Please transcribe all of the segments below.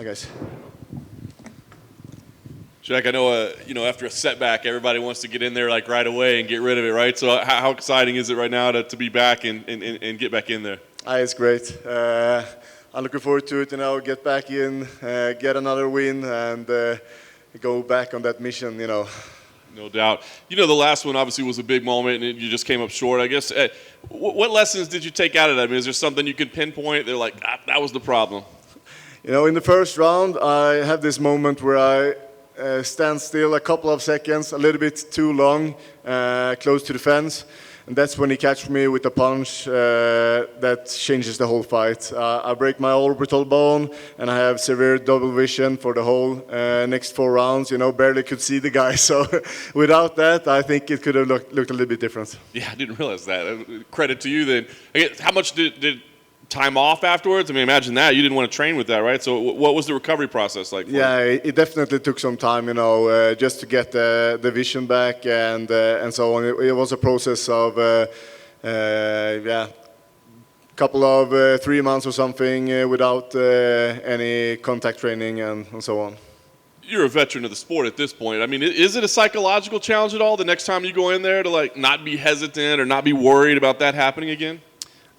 Hi, guys. Jack, I know, after a setback, everybody wants to get in there like right away and get rid of it, right? So how exciting is it right now to be back and get back in there? It's great. I'm looking forward to it, get back in, get another win, and go back on that mission, No doubt. The last one obviously was a big moment, and you just came up short. I guess, what lessons did you take out of that? I mean, is there something you can pinpoint? They're like, that was the problem. In the first round, I had this moment where I stand still a couple of seconds, a little bit too long, close to the fence. And that's when he catches me with a punch that changes the whole fight. I break my orbital bone, and I have severe double vision for the whole next 4 rounds. Barely could see the guy. So without that, I think it could have looked a little bit different. Yeah, I didn't realize that. Credit to you then. How much did time off afterwards? I mean, imagine that. You didn't want to train with that, right? So what was the recovery process like? Yeah, it definitely took some time, just to get the vision back and so on. It was a process of, couple of 3 months or something without any contact training and so on. You're a veteran of the sport at this point. I mean, is it a psychological challenge at all the next time you go in there to not be hesitant or not be worried about that happening again?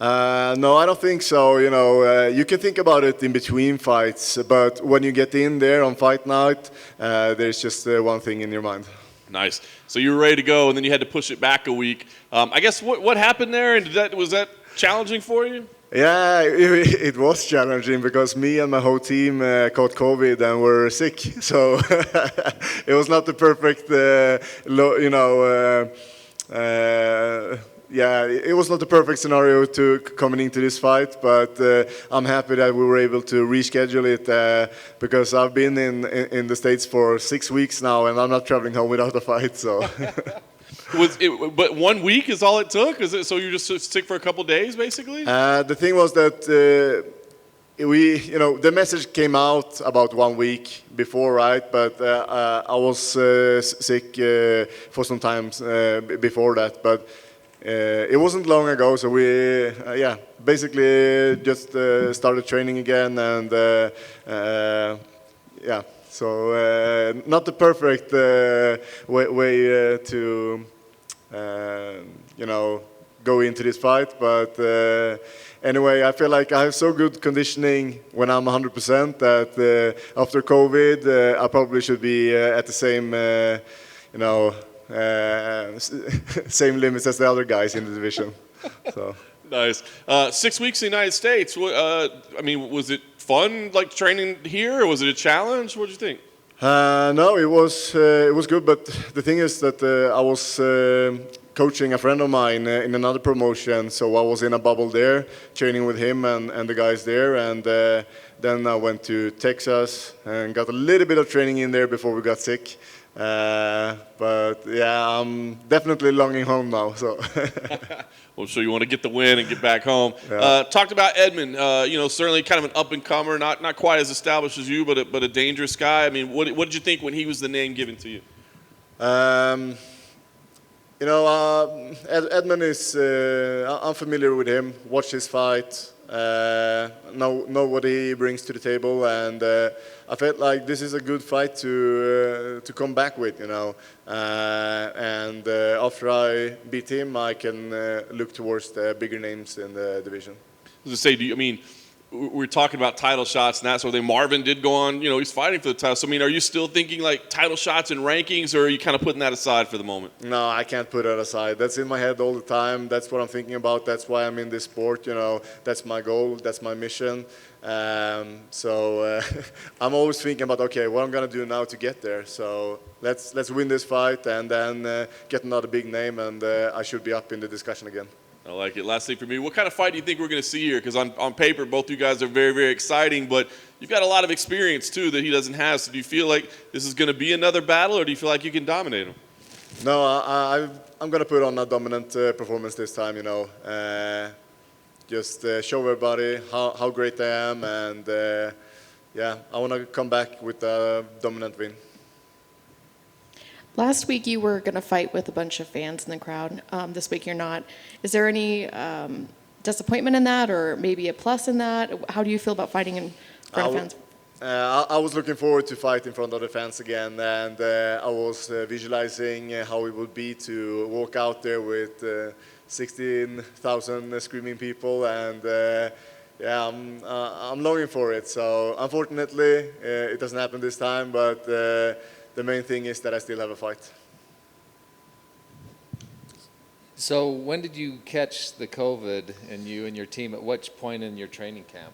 No, I don't think so. You can think about it in between fights, but when you get in there on fight night, there's just one thing in your mind. Nice. So you were ready to go, and then you had to push it back a week. I guess what happened there, and was that challenging for you? Yeah, it was challenging because me and my whole team caught COVID and were sick. So it was not the perfect, it was not the perfect scenario to coming into this fight, but I'm happy that we were able to reschedule it because I've been in the States for 6 weeks now, and I'm not traveling home without a fight. So, but 1 week is all it took? Is it so you're just sick for a couple days, basically? The thing was that the message came out about 1 week before, right? But I was sick for some time before that, but. It wasn't long ago, so we, basically just started training again, and so not the perfect way to, go into this fight, but anyway, I feel like I have so good conditioning when I'm 100% that after COVID, I probably should be at the same, same limits as the other guys in the division. So. Nice. 6 weeks in the United States. Was it fun, training here, or was it a challenge? What did you think? No, it was good. But the thing is that I was coaching a friend of mine in another promotion, so I was in a bubble there, training with him and the guys there, and then I went to Texas and got a little bit of training in there before we got sick. But yeah, I'm definitely longing home now. So. Well, so you want to get the win and get back home. Yeah. Talked about Edmen. Certainly kind of an up and comer, not quite as established as you, but a dangerous guy. I mean, what did you think when he was the name given to you? Edmen is. I'm familiar with him. Watch his fight. Know what he brings to the table, and I felt like this is a good fight to come back with, and after I beat him, I can look towards the bigger names in the division. As I say, we're talking about title shots and that sort of thing. Marvin did go on, he's fighting for the title. So, are you still thinking title shots and rankings, or are you kind of putting that aside for the moment? No, I can't put that aside. That's in my head all the time. That's what I'm thinking about. That's why I'm in this sport, That's my goal. That's my mission. So I'm always thinking about, okay, what I'm going to do now to get there. So let's win this fight and then get another big name, and I should be up in the discussion again. I like it. Last thing for me, what kind of fight do you think we're going to see here? Because on paper, both you guys are very, very exciting, but you've got a lot of experience, too, that he doesn't have. So do you feel like this is going to be another battle, or do you feel like you can dominate him? No, I'm going to put on a dominant performance this time, Just show everybody how great I am, and, I want to come back with a dominant win. Last week you were going to fight with a bunch of fans in the crowd. This week you're not. Is there any disappointment in that, or maybe a plus in that? How do you feel about fighting in front of fans? I was looking forward to fight in front of the fans again, and I was visualizing how it would be to walk out there with 16,000 screaming people, and yeah, I'm longing for it. So unfortunately, it doesn't happen this time, but the main thing is that I still have a fight. So when did you catch the COVID, and you and your team, at which point in your training camp?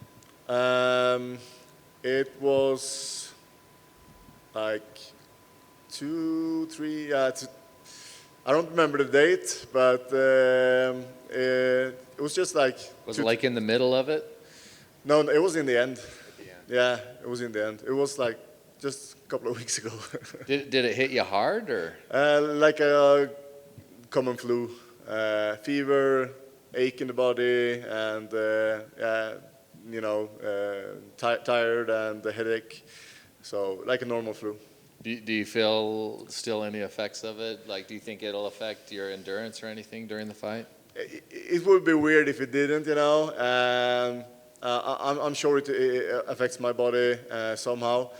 It was like 2, 3. I don't remember the date, but it was just like. Was it like in the middle of it? No, it was in the end. At the end. Yeah, it was in the end. It was like just a couple of weeks ago. Did it hit you hard, or? Like a common flu, fever, ache in the body, and tired and a headache. So like a normal flu. Do you feel still any effects of it? Like, do you think it'll affect your endurance or anything during the fight? It would be weird if it didn't, I'm sure it affects my body somehow.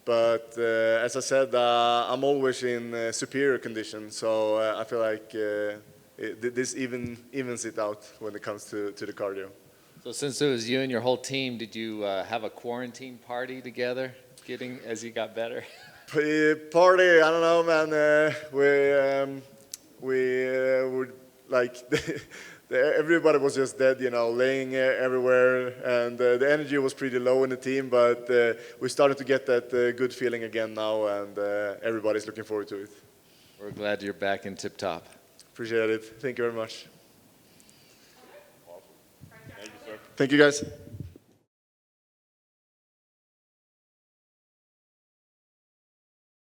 But as I said, I'm always in superior condition. So I feel like this evens it out when it comes to the cardio. So since it was you and your whole team, did you have a quarantine party together, as you got better? Party, I don't know, man. We were like, everybody was just dead, laying everywhere, and the energy was pretty low in the team. But we started to get that good feeling again now, and everybody's looking forward to it. We're glad you're back in tip top. Appreciate it. Thank you very much. Thank you, sir. Thank you, guys.